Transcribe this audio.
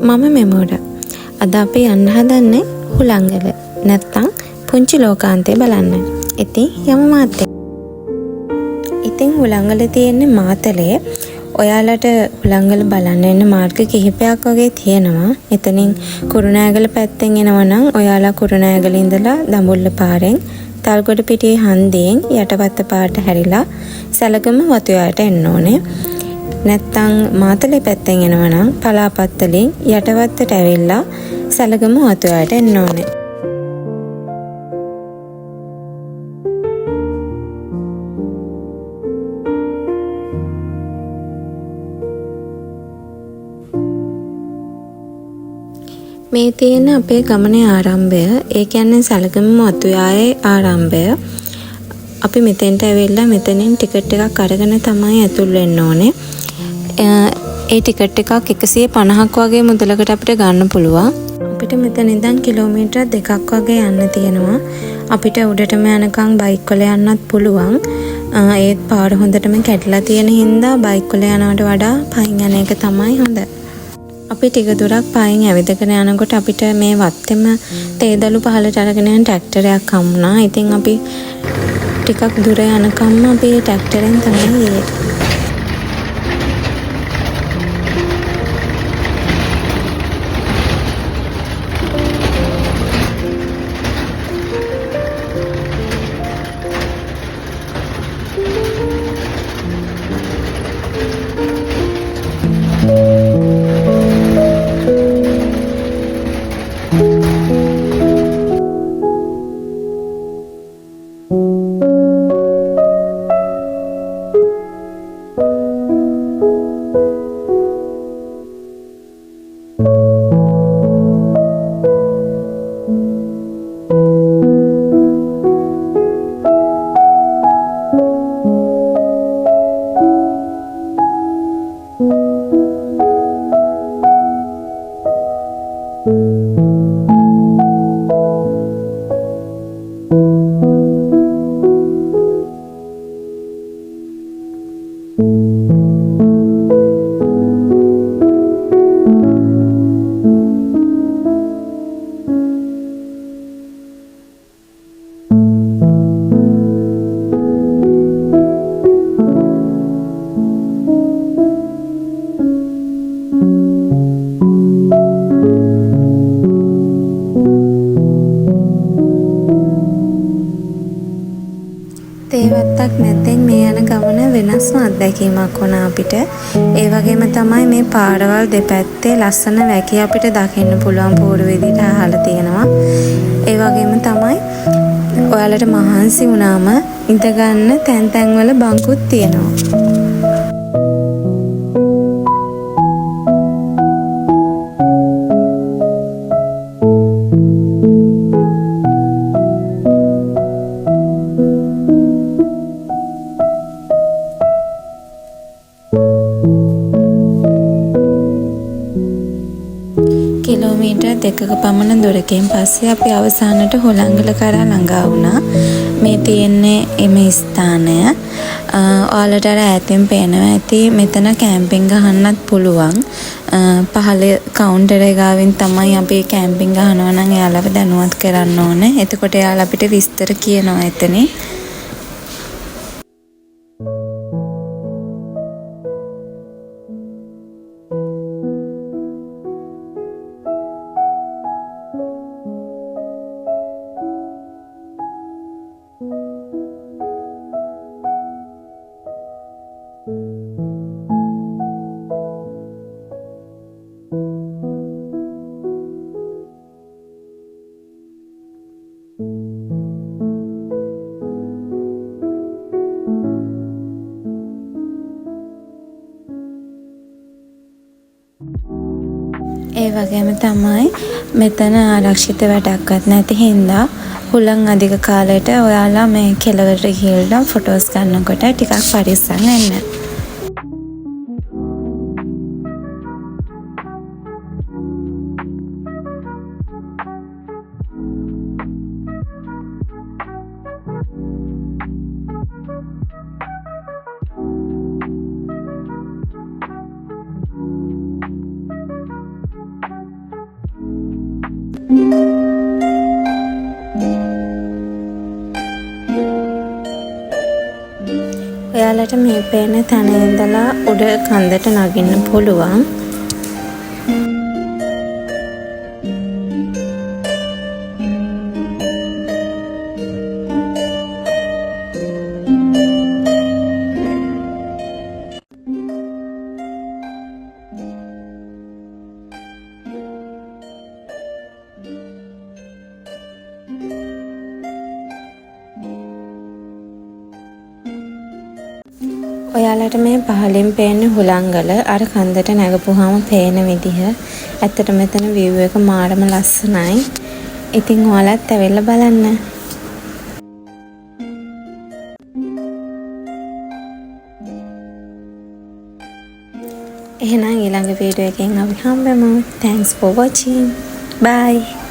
මම මෙමෝර. අද අපි යන්න හදන්නේ හුලංගල. නැත්තම් පුංචි ලෝකාන්තය බලන්න. ඉතින් යමු මාත් එක්ක. ඉතින් හුලංගල තියෙන්නේ මාතලේ. ඔයාලට හුලංගල බලන්න එන්න මාර්ග කිහිපයක් වගේ තියෙනවා. එතනින් කුරුණෑගල පැත්තෙන් එනවා නම් ඔයාලා කුරුණෑගල ඉඳලා දඹුල්ල පාරෙන් තල්ගොඩපිටියේ හන්දියෙන් යටවත්ත පාරට හැරිලා සැලගම වතුයාට එන්න ඕනේ. නැත්තම් මාතලේ පැත්තෙන් එනවා නම් පලාපත්තලින් යටවත්තට ඇවිල්ලා සැලගම වතුයාට එන්න ඕනේ. මේ තියෙන අපේ ගමනේ ආරම්භය. ඒ කියන්නේ සැලගම වතුයායේ ආරම්භය. අපි මෙතෙන්ට ඇවිල්ලා මෙතනින් ටිකට් එකක් අරගෙන තමයි ඇතුල් වෙන්න ඕනේ. ඒ ටිකට් එකක් 150ක් වගේ මුදලකට අපිට ගන්න පුළුවන්. අපිට මෙතන ඉඳන් කිලෝමීටර් 2ක් වගේ යන්න තියෙනවා. අපිට උඩටම යනකම් බයික් වල යන්නත් පුළුවන්. ඒත් පාර හොඳටම කැඩලා තියෙන හින්දා බයික් වල යනවට වඩා පයින් යන එක තමයි හොඳ. අපි ටික දුරක් පයින් ඇවිදගෙන යනකොට අපිට මේ වත්තේම තේදලු පහලට අරගෙන යන ට්‍රැක්ටරයක් හම්බුණා. ඉතින් අපි ටිකක් දුර යනකම් අපි ට්‍රැක්ටරෙන් තමයි ගියේ. තේවත්තක් නැත්නම් මේ යන ගමන වෙනස්ම අත්දැකීමක් වුණා අපිට. ඒ වගේම තමයි මේ පාරවල් දෙපැත්තේ ලස්සන වැකි අපිට දකින්න පුළුවන් පෝරු විදිහට අහලා තියෙනවා. ඒ වගේම තමයි ඔයාලට මහන්සි වුණාම ඉඳ ගන්න තැන් වල බංකුත් තියෙනවා. කිලෝමීටර් 2ක පමණ දුරකින් පස්සේ අපි අවසානට හුලංගල කරා ළඟා වුණා. මේ තියෙන්නේ එම ස්ථානය. ඔයාලට අර ඈතින් පේනවා ඇති මෙතන කැම්පින් ගහන්නත් පුළුවන්. පහළ කවුන්ටර් එක ගාවින් තමයි අපි කැම්පින් ගහනවා නම් එයාලව දැනුවත් කරන්න ඕනේ. එතකොට එයාලා අපිට විස්තර කියනවා එතනින්. ඒ වගේම තමයි මෙතන ආරක්ෂිත වැඩක්වත් නැති හින්දා හුලං අධික කාලයට ඔයාලා මේ කෙළවරට ගිහලා ෆොටෝස් ගන්නකොට ටිකක් පරිස්සම් වෙන්න. ඔයාලට මේ පේන තැන ඉඳලා උඩ කන්දට නගින්න පුළුවන්. ඔයාලට මේ පහලින් පේන හුළංගල අර කන්දට නැගපුවාම පේන විදිහ ඇත්තට මෙතන view එක මාරම ලස්සනයි. ඉතින් ඔයාලත් ඇවිල්ලා බලන්න. එහෙනම් ඊළඟ වීඩියෝ එකෙන් අපි හම්බෙමු. Thanks for watching. Bye.